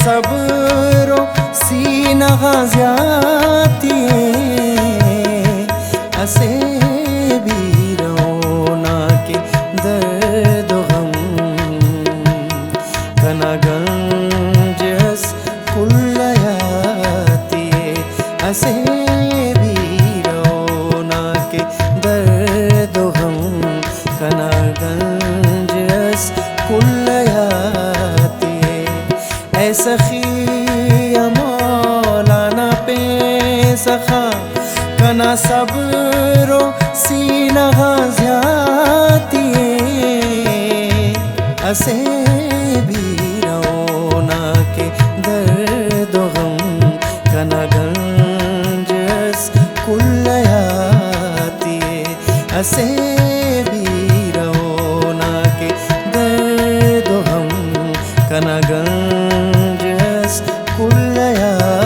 सब्रो सीना ज्याती हसे भी रोना के दर्द गम कना गंज हस कुल्लयाती हसे भी रोना के दर्द गम कना गंज हस कुल्लयाती ऐ सखी मौलाना पे सखा कना सब्रो सीना ज्याती हसे भी रोना के दर्द गम कना गंज हस कुल्लयाती हसे भी रोना के दर्द गम कना गंज हस कुल्लयाती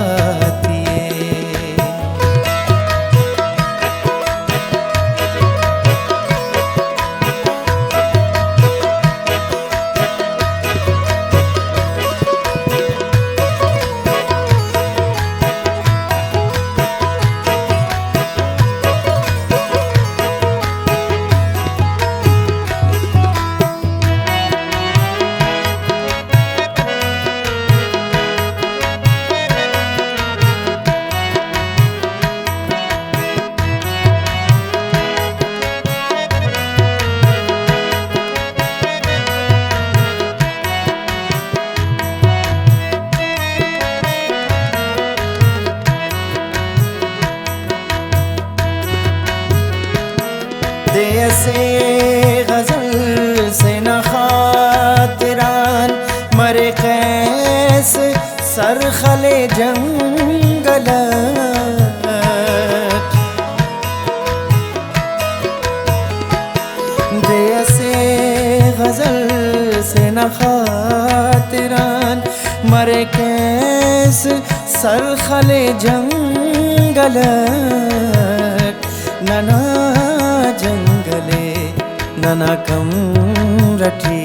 से गजल से न खातिरान मरे कैस सरखले जंगल दे से गजल से न खातिरान मरे कैस सरखले जंगल नना जंगले नना कम रटी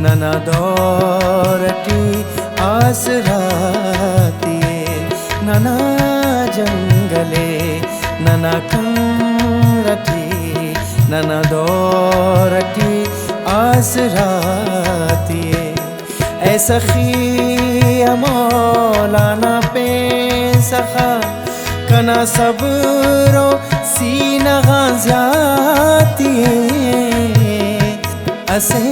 नना दौरटी आसराती नना जंगले नना कम रटी नना दौरटी आसराती ऐ सखी मौलाना पे सखा कना सब्रो सीना ज्याती हसे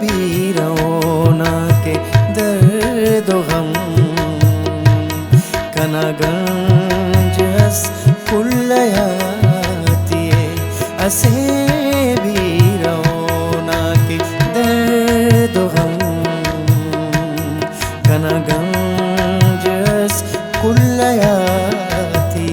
भी रोना के दर्द गम कना गंज हस कुल्लयाती हसे भी रोना के दर्द गम कना गंज हस कुल्लयाती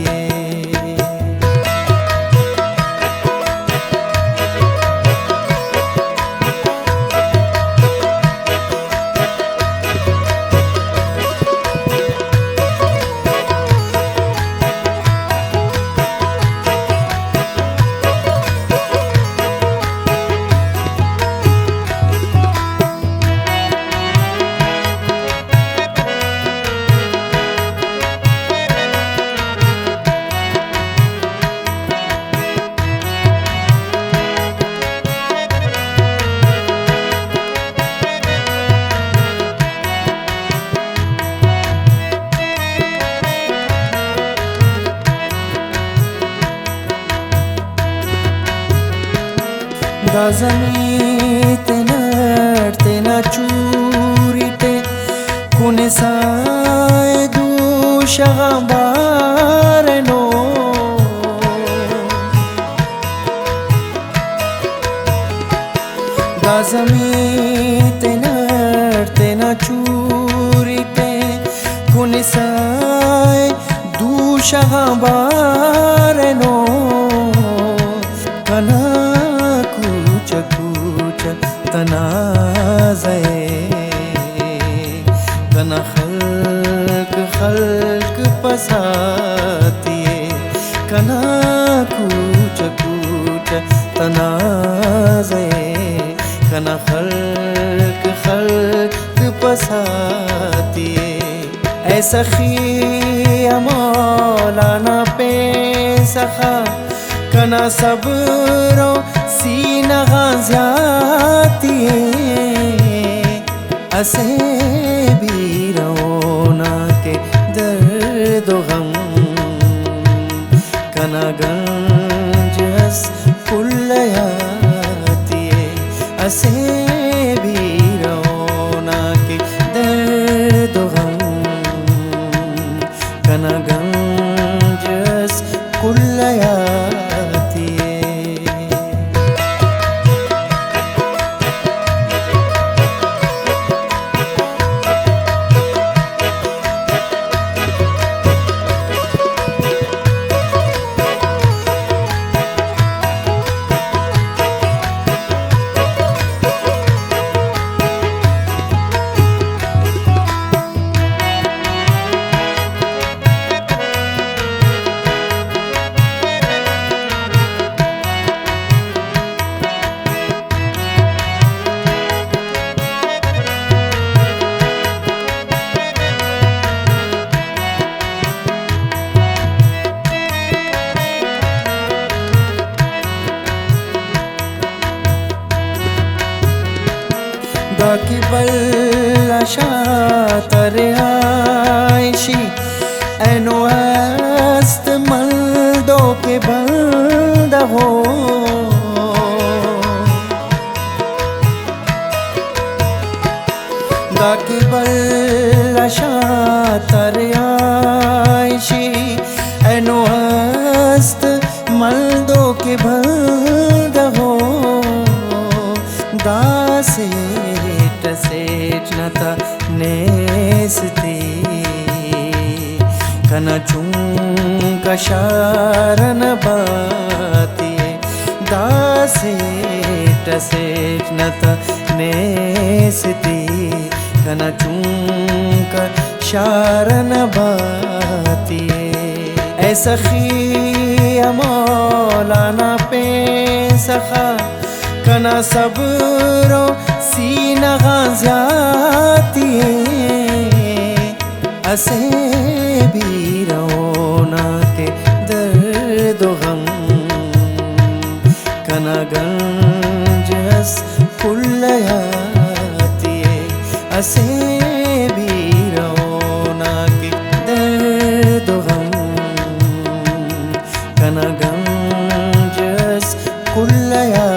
दाजमीते नड़ते न चूरीते कुने साए दूशगा बारनो दाजमीते नड़ते न चूरीते कुने साए दूशगा बारनो कना तनाज़े कना खल्क पसाती कना कूच कूच तनाज़े कना खल्क बसाती ऐ सखी मौलाना पे सखा कना सब्रो सीना ज्याती असे भी रोना के दर्द गम कना गंज हस कुल्लयाती असे भी रोना के दर्द गम कना गंज हस कुल्लयाती Daki balla shatare aishi eno ast maldo ke banda ho Daki balla shatare aishi eno ast maldo ke banda ho दासे सेठ नता नेस्ती कना चुंक शारन बाती दासे सेठ नता नेस्ती कना चुंक शारन बाती ऐ सखी मौलाना पे सखा कना सब्रो सीना ज्याती असे भी रोना के दर्द गम कना गंज हस कुल्लयाती असे भी रोना के दर्द गम कना गंज हस कुल्लयाती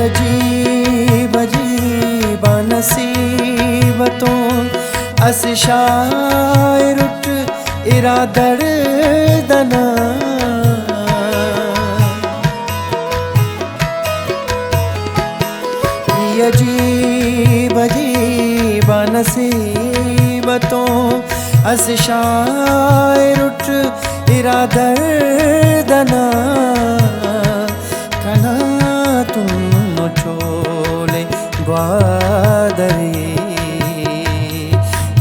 अजीब अजीब नसीबतों अस शायर उठ इरादर दना अजीब अजीब नसीबतों अस शायर उठ इरादर दना कना तुम चोले ग्वादरे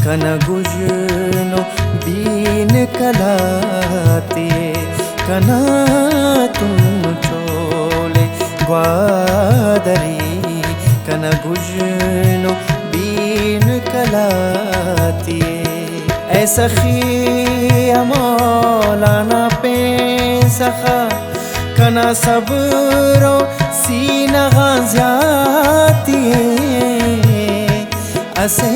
कन गुजनो बीन कलाते कना तुम चोले ग्वादरे कन गुजनो बीन कलाते ऐ सखी मौलाना पे सखा कना सब्रो सीना ज्याती असे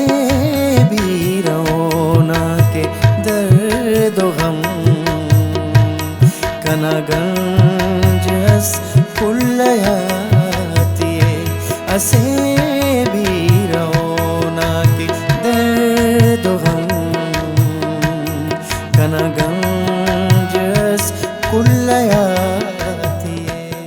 भी रोना के दर्द गम कना गंज हस कुल्ल भी